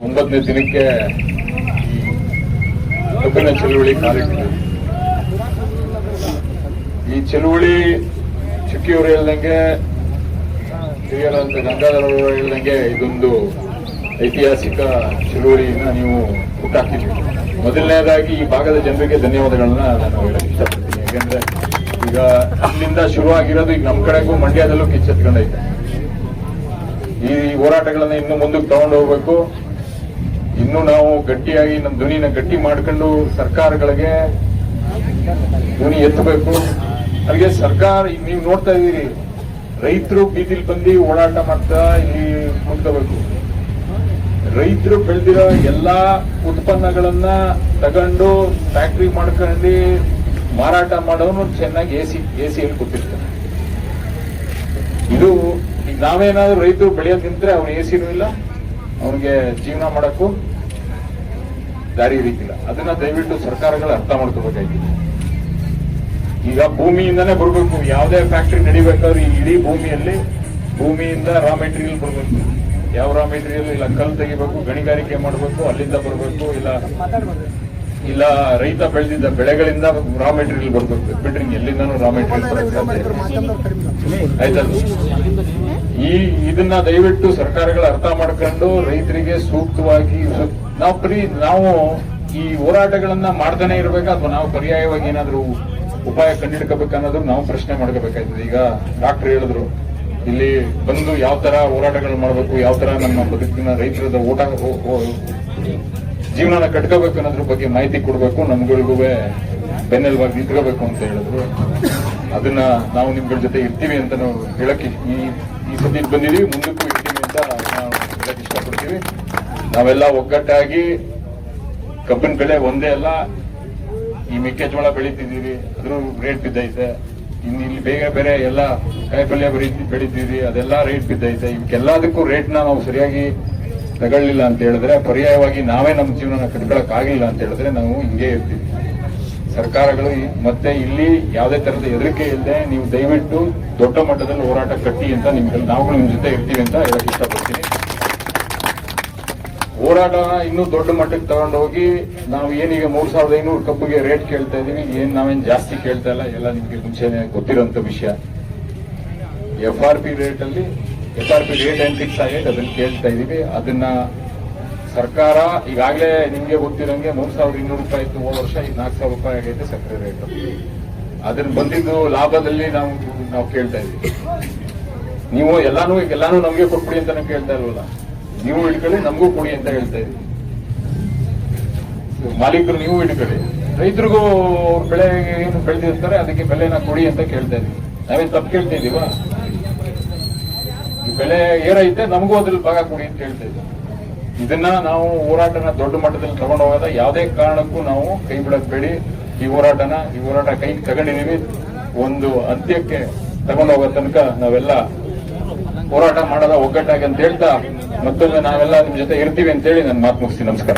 9ನೇ ದಿನಕ್ಕೆ ಕಬ್ಬಿನ ಚಳುವಳಿ ಕಾಲಿಟ್ಟಿದೆ. ಈ ಚಳುವಳಿ ಚುಕ್ಕಿಯವರು ಹೇಳ್ದಂಗೆ, ಹಿರಿಯರಂತ ಗಂಗಾಧರ ಅವರು ಹೇಳ್ದಂಗೆ ಇದೊಂದು ಐತಿಹಾಸಿಕ ಚಳುವಳಿಯನ್ನ ನೀವು ಹುಟ್ಟಾಕಿದ್ದೀರಿ. ಮೊದಲನೇದಾಗಿ ಈ ಭಾಗದ ಜನರಿಗೆ ಧನ್ಯವಾದಗಳನ್ನ ನಾನು ಹೇಳಕ್ ಇಷ್ಟಪಡ್ತೀನಿ. ಯಾಕಂದ್ರೆ ಈಗ ಇಲ್ಲಿಂದ ಶುರುವಾಗಿರೋದು ಈಗ ನಮ್ಮ ಕಡೆಗೂ ಮಂಡ್ಯದಲ್ಲೂ ಕಿಚ್ಚೆತ್ಕೊಂಡೈತೆ. ಈ ಹೋರಾಟಗಳನ್ನ ಇನ್ನು ಮುಂದಕ್ಕೆ ತಗೊಂಡು ಹೋಗ್ಬೇಕು. ಇನ್ನು ನಾವು ಗಟ್ಟಿಯಾಗಿ ನಮ್ಮ ಧ್ವನಿನ ಗಟ್ಟಿ ಮಾಡ್ಕೊಂಡು ಸರ್ಕಾರಗಳಿಗೆ ಧ್ವನಿ ಎತ್ತಬೇಕು. ಹಾಗೆ ಸರ್ಕಾರ ನೀವು ನೋಡ್ತಾ ಇದೀರಿ, ರೈತರು ಬೀದಿಲಿ ಬಂದು ಓಡಾಟ ಮಾಡ್ತಾ ಇಲ್ಲಿ ಕುಂತ್ಕೋಬೇಕು. ರೈತರು ಬೆಳೆದಿರೋ ಎಲ್ಲಾ ಉತ್ಪನ್ನಗಳನ್ನ ತಗೊಂಡು ಫ್ಯಾಕ್ಟ್ರಿ ಮಾಡ್ಕೊಂಡು ಮಾರಾಟ ಮಾಡೋನು ಚೆನ್ನಾಗಿ ಎಸಿಯಲ್ಲಿ ಕೂತಿರ್ತಾರೆ. ಇದು ಈಗ ನಾವೇನಾದ್ರೂ ರೈತರು ಬೆಳೆಯೋದ್ ನಿಂತ್ರೆ ಅವ್ನ ಎಸಿನೂ ಇಲ್ಲ, ಅವ್ನಿಗೆ ಜೀವನ ಮಾಡಕ್ಕೂ ದಾರಿ ರೀತಿಲ್ಲ. ಅದನ್ನ ದಯವಿಟ್ಟು ಸರ್ಕಾರಗಳು ಅರ್ಥ ಮಾಡ್ಕೋಬೇಕಾಗಿದೆ. ಈಗ ಭೂಮಿಯಿಂದಾನೇ ಬರ್ಬೇಕು. ಯಾವುದೇ ಫ್ಯಾಕ್ಟ್ರಿ ನಡಿಬೇಕಾದ್ರೆ ಈ ಇಡೀ ಭೂಮಿಯಿಂದ ರಾ ಮೆಟೀರಿಯಲ್ ಬರ್ಬೇಕು. ಯಾವ ರಾ ಮೆಟೀರಿಯಲ್ ಇಲ್ಲ, ಕಲ್ಲು ತೆಗಿಬೇಕು, ಗಣಿಗಾರಿಕೆ ಮಾಡಬೇಕು, ಅಲ್ಲಿಂದ ಬರ್ಬೇಕು. ಇಲ್ಲ ರೈತ ಬೆಳೆದಿದ್ದ ಬೆಳೆಗಳಿಂದ ರಾ ಮೆಟೀರಿಯಲ್ ಬರ್ಬೇಕು. ಬಿಟ್ರೆ ಎಲ್ಲಿಂದಾನು ರಾ ಮೆಟೀರಿಯಲ್ ಬರಕ್ ಸಾಧ್ಯ ಆಯ್ತಲ್ಲ. ಇದನ್ನ ದಯವಿಟ್ಟು ಸರ್ಕಾರಗಳು ಅರ್ಥ ಮಾಡ್ಕೊಂಡು ರೈತರಿಗೆ ಸೂಕ್ತವಾಗಿ ನಾವು ಈ ಹೋರಾಟಗಳನ್ನ ಮಾಡ್ತಾನೆ ಇರ್ಬೇಕಾ ಅಥವಾ ನಾವು ಪರ್ಯಾಯವಾಗಿ ಏನಾದ್ರು ಉಪಾಯ ಕಂಡಿಡ್ಕೋಬೇಕನ್ನೋದು ನಾವು ಪ್ರಶ್ನೆ ಮಾಡ್ಕೋಬೇಕಾಯ್ತದೆ. ಈಗ ಡಾಕ್ಟರ್ ಹೇಳಿದ್ರು, ಇಲ್ಲಿ ಬಂದು ಯಾವ ತರ ಹೋರಾಟಗಳು ಮಾಡಬೇಕು, ಯಾವ ತರ ನಮ್ಮ ಬದುಕಿನ ರೈತರದ ಜೀವನನ ಕಟ್ಕೋಬೇಕು ಅನ್ನೋದ್ರ ಬಗ್ಗೆ ಮಾಹಿತಿ ಕೊಡಬೇಕು, ನಮ್ಗಳಿಗೂ ಬೆನ್ನೆಲುಬಾಗಿ ನಿಂತ್ಕೋಬೇಕು ಅಂತ ಹೇಳಿದ್ರು. ಅದನ್ನ ನಾವು ನಿಮ್ಗಳ ಜೊತೆ ಇರ್ತೀವಿ ಅಂತ ನಾವು ಹೇಳಕ್ಕೆ ಈ ಸತಿ ಬಂದಿದೀವಿ, ಮುಂದಕ್ಕೂ ಇರ್ತೀವಿ ಅಂತ ನಾವು ಹೇಳಕ್ ಇಷ್ಟಪಡ್ತೀವಿ. ನಾವೆಲ್ಲ ಒಗ್ಗಟ್ಟಾಗಿ ಕಬ್ಬಿನ ಬೆಳೆ ಒಂದೇ ಅಲ್ಲ, ಈ ಮೆಕ್ಕೆಜೋಳ ಬೆಳೀತಿದ್ದೀವಿ, ಅದ್ರ ರೇಟ್ ಬಿದ್ದೈತೆ. ಇಲ್ಲಿ ಬೇರೆ ಎಲ್ಲ ಕಾಯಿಪಲ್ಯ ಬೆಳೀತಿದ್ವಿ, ಅದೆಲ್ಲ ರೇಟ್ ಬಿದ್ದೈತೆ. ಇವಕ್ಕೆಲ್ಲದಕ್ಕೂ ರೇಟ್ನ ನಾವು ಸರಿಯಾಗಿ ತಗೊಳ್ಳಿಲ್ಲ ಅಂತ ಹೇಳಿದ್ರೆ, ಪರ್ಯಾಯವಾಗಿ ನಾವೇ ನಮ್ಮ ಜೀವನ ಕಟ್ಕೊಳಕ್ ಆಗಿಲ್ಲ ಅಂತ ಹೇಳಿದ್ರೆ ನಾವು ಹಿಂಗೆ ಇರ್ತೀವಿ. ಸರ್ಕಾರಗಳು ಮತ್ತೆ ಇಲ್ಲಿ ಯಾವುದೇ ತರದ ಹೆದರಿಕೆ ಇಲ್ಲದೆ ನೀವು ದಯವಿಟ್ಟು ದೊಡ್ಡ ಮಟ್ಟದಲ್ಲಿ ಹೋರಾಟ ಕಟ್ಟಿ ಅಂತ ನಾವುಗಳು ನಿಮ್ ಜೊತೆ ಇರ್ತೀವಿ ಅಂತ ಹೇಳಕ್ ಇಷ್ಟಪಡ್ತೀನಿ. ಹೋರಾಟನ ಇನ್ನೂ ದೊಡ್ಡ ಮಟ್ಟಕ್ಕೆ ತಗೊಂಡು ಹೋಗಿ ನಾವು ಏನೀಗ 3500 ಕಬ್ಬಿಗೆ ರೇಟ್ ಕೇಳ್ತಾ ಇದೀವಿ. ನಾವೇನ್ ಜಾಸ್ತಿ ಕೇಳ್ತಾ ಇಲ್ಲ, ಎಲ್ಲ ನಿಮ್ಗೆ ಮುಂಚೆನೆ ಗೊತ್ತಿರೋಂತ ವಿಷಯ. FRP ರೇಟ್ ಏನ್ ಫಿಕ್ಸ್ ಆಗೈತೆ ಅದನ್ನ ಕೇಳ್ತಾ ಇದೀವಿ. ಅದನ್ನ ಸರ್ಕಾರ ಈಗಾಗಲೇ ನಿಮ್ಗೆ ಗೊತ್ತಿರಂಗೆ 3200 ರೂಪಾಯಿ ಇತ್ತು ಹೋದ ವರ್ಷ, ಈಗ 4000 ರೂಪಾಯಿ ಆಗೈತೆ ಸಕ್ಕರೆ ರೇಟ್. ಅದನ್ನ ಬಂದಿದ್ದು ಲಾಭದಲ್ಲಿ ನಾವು ಕೇಳ್ತಾ ಇದೀವಿ. ನೀವು ಎಲ್ಲಾನು ನಮ್ಗೆ ಕೊಟ್ಬಿಡಿ ಅಂತಾನೆ ಕೇಳ್ತಾ ಇಲ್ವಲ್ಲ, ನೀವು ಹಿಡ್ಕೊಳ್ಳಿ, ನಮಗೂ ಕೊಡಿ ಅಂತ ಹೇಳ್ತಾ ಇದೀವಿ. ಮಾಲೀಕರು ನೀವು ಹಿಡ್ಕೊಳ್ಳಿ, ರೈತರಿಗೂ ಬೆಳೆ ಏನು ಬೆಳೆದಿರ್ತಾರೆ ಅದಕ್ಕೆ ಬೆಲೆನ ಕೊಡಿ ಅಂತ ಕೇಳ್ತಾ ಇದೀವಿ. ನಾವೇನ್ ತಪ್ಪು ಕೇಳ್ತಾ ಇದೀವ? ಈ ಬೆಲೆ ಏರೈತೆ, ನಮಗೂ ಅದ್ರಲ್ಲಿ ಭಾಗ ಕೊಡಿ ಅಂತ ಹೇಳ್ತಾ ಇದೀವಿ. ಇದನ್ನ ನಾವು ಹೋರಾಟನ ದೊಡ್ಡ ಮಟ್ಟದಲ್ಲಿ ತಗೊಂಡು ಹೋಗೋದ ಯಾವುದೇ ಕಾರಣಕ್ಕೂ ನಾವು ಕೈ ಬಿಡಕ್ ಬೇಡಿ. ಈ ಹೋರಾಟ ಕೈಗೆ ತಗೊಂಡಿದೀವಿ. ಒಂದು ಅಂತ್ಯಕ್ಕೆ ತಗೊಂಡು ಹೋಗೋ ತನಕ ನಾವೆಲ್ಲ ಹೋರಾಟ ಮಾಡೋದ ಒಗ್ಗಟ್ಟಾಗಿ ಅಂತ ಹೇಳ್ತಾ, ಮತ್ತೊಮ್ಮೆ ನಾವೆಲ್ಲ ನಿಮ್ ಜೊತೆ ಇರ್ತೀವಿ ಅಂತ ಹೇಳಿ ನಾನು ಮಾತು ಮುಗಿಸ್ತೀನಿ. ನಮಸ್ಕಾರ.